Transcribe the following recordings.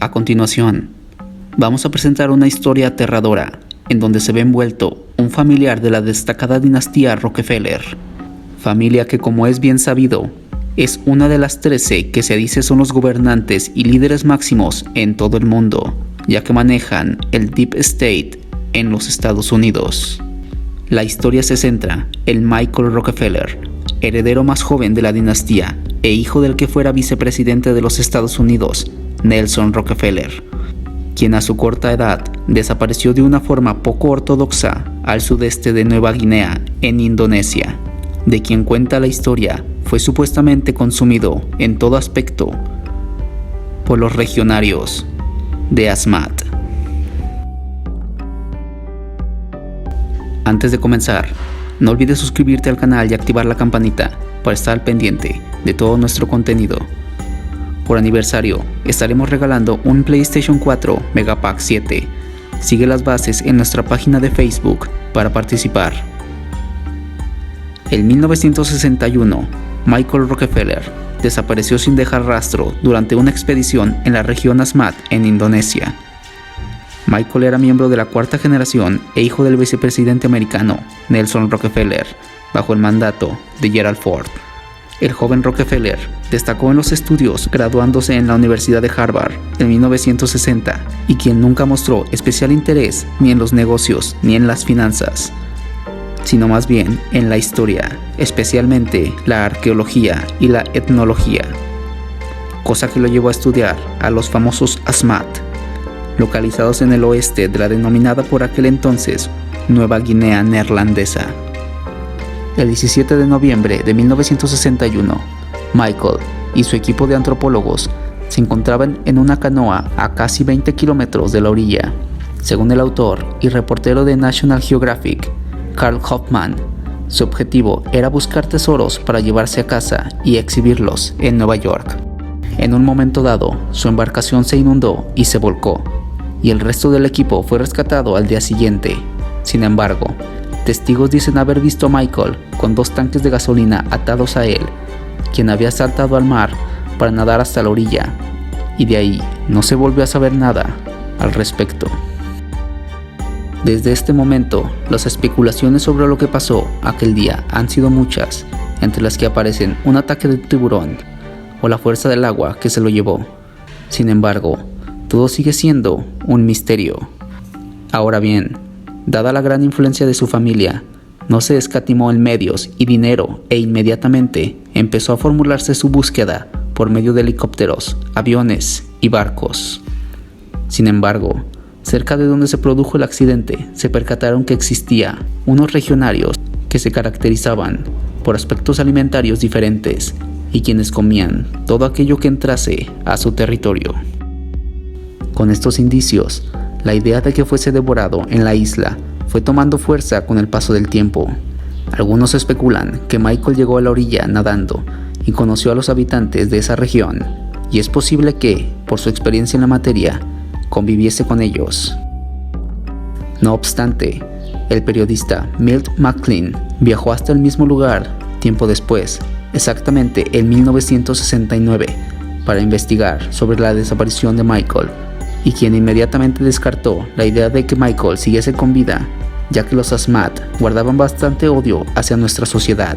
A continuación, vamos a presentar una historia aterradora en donde se ve envuelto un familiar de la destacada dinastía Rockefeller, familia que, como es bien sabido, es una de las 13 que se dice son los gobernantes y líderes máximos en todo el mundo, ya que manejan el Deep State en los Estados Unidos. La historia se centra en Michael Rockefeller, heredero más joven de la dinastía e hijo del que fuera vicepresidente de los Estados Unidos, Nelson Rockefeller, quien a su corta edad desapareció de una forma poco ortodoxa al sudeste de Nueva Guinea, en Indonesia, de quien cuenta la historia fue supuestamente consumido en todo aspecto por los legionarios de Asmat. Antes de comenzar, no olvides suscribirte al canal y activar la campanita para estar al pendiente de todo nuestro contenido. Por aniversario, estaremos regalando un PlayStation 4 Megapack 7. Sigue las bases en nuestra página de Facebook para participar. En 1961, Michael Rockefeller desapareció sin dejar rastro durante una expedición en la región Asmat, en Indonesia. Michael era miembro de la cuarta generación e hijo del vicepresidente americano Nelson Rockefeller, bajo el mandato de Gerald Ford. El joven Rockefeller destacó en los estudios, graduándose en la Universidad de Harvard en 1960, y quien nunca mostró especial interés ni en los negocios ni en las finanzas, sino más bien en la historia, especialmente la arqueología y la etnología, cosa que lo llevó a estudiar a los famosos Asmat, localizados en el oeste de la denominada por aquel entonces Nueva Guinea neerlandesa. El 17 de noviembre de 1961, Michael y su equipo de antropólogos se encontraban en una canoa a casi 20 kilómetros de la orilla. Según el autor y reportero de National Geographic, Carl Hoffman, su objetivo era buscar tesoros para llevarse a casa y exhibirlos en Nueva York. En un momento dado, su embarcación se inundó y se volcó, y el resto del equipo fue rescatado al día siguiente. Sin embargo, testigos dicen haber visto a Michael con 2 tanques de gasolina atados a él, quien había saltado al mar para nadar hasta la orilla, y de ahí no se volvió a saber nada al respecto. Desde este momento, las especulaciones sobre lo que pasó aquel día han sido muchas, entre las que aparecen un ataque de tiburón o la fuerza del agua que se lo llevó. Sin embargo, todo sigue siendo un misterio. Ahora bien, dada la gran influencia de su familia, no se escatimó en medios y dinero e inmediatamente empezó a formularse su búsqueda por medio de helicópteros, aviones y barcos. Sin embargo, cerca de donde se produjo el accidente, se percataron que existía unos legionarios que se caracterizaban por aspectos alimentarios diferentes y quienes comían todo aquello que entrase a su territorio. Con estos indicios, la idea de que fuese devorado en la isla fue tomando fuerza con el paso del tiempo. Algunos especulan que Michael llegó a la orilla nadando y conoció a los habitantes de esa región, y es posible que, por su experiencia en la materia, conviviese con ellos. No obstante, el periodista Milt McClean viajó hasta el mismo lugar tiempo después, exactamente en 1969, para investigar sobre la desaparición de Michael, y quien inmediatamente descartó la idea de que Michael siguiese con vida, ya que los Asmat guardaban bastante odio hacia nuestra sociedad,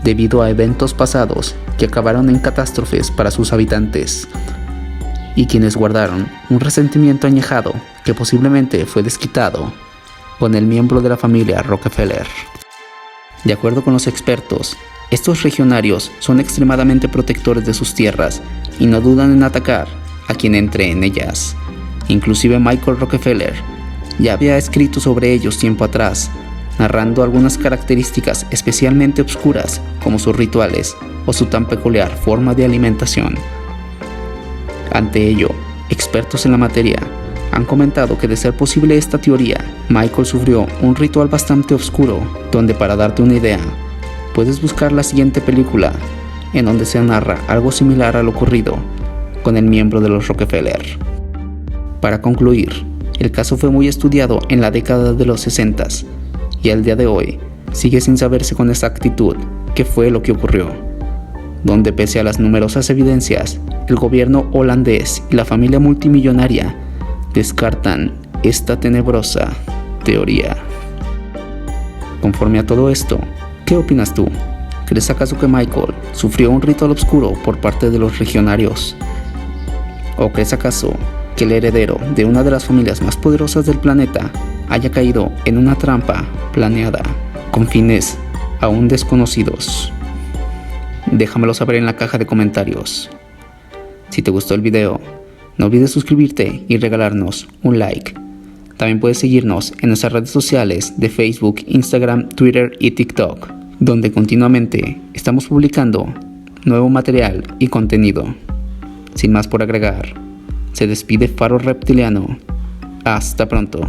debido a eventos pasados que acabaron en catástrofes para sus habitantes, y quienes guardaron un resentimiento añejado que posiblemente fue desquitado con el miembro de la familia Rockefeller. De acuerdo con los expertos, estos legionarios son extremadamente protectores de sus tierras y no dudan en atacar a quien entre en ellas. Inclusive Michael Rockefeller ya había escrito sobre ellos tiempo atrás, narrando algunas características especialmente obscuras como sus rituales o su tan peculiar forma de alimentación. Ante ello, expertos en la materia han comentado que de ser posible esta teoría, Michael sufrió un ritual bastante oscuro, donde, para darte una idea, puedes buscar la siguiente película, en donde se narra algo similar a lo ocurrido con el miembro de los Rockefeller. Para concluir, el caso fue muy estudiado en la década de los 60s y al día de hoy sigue sin saberse con exactitud qué fue lo que ocurrió. donde pese a las numerosas evidencias, el gobierno holandés y la familia multimillonaria descartan esta tenebrosa teoría. Conforme a todo esto, ¿qué opinas tú? ¿Crees acaso que Michael sufrió un ritual oscuro por parte de los legionarios? ¿O crees acaso que el heredero de una de las familias más poderosas del planeta haya caído en una trampa planeada con fines aún desconocidos? Déjamelo saber en la caja de comentarios. Si te gustó el video, no olvides suscribirte y regalarnos un like. También puedes seguirnos en nuestras redes sociales de Facebook, Instagram, Twitter y TikTok, donde continuamente estamos publicando nuevo material y contenido. Sin más por agregar, se despide Faro Reptiliano. Hasta pronto.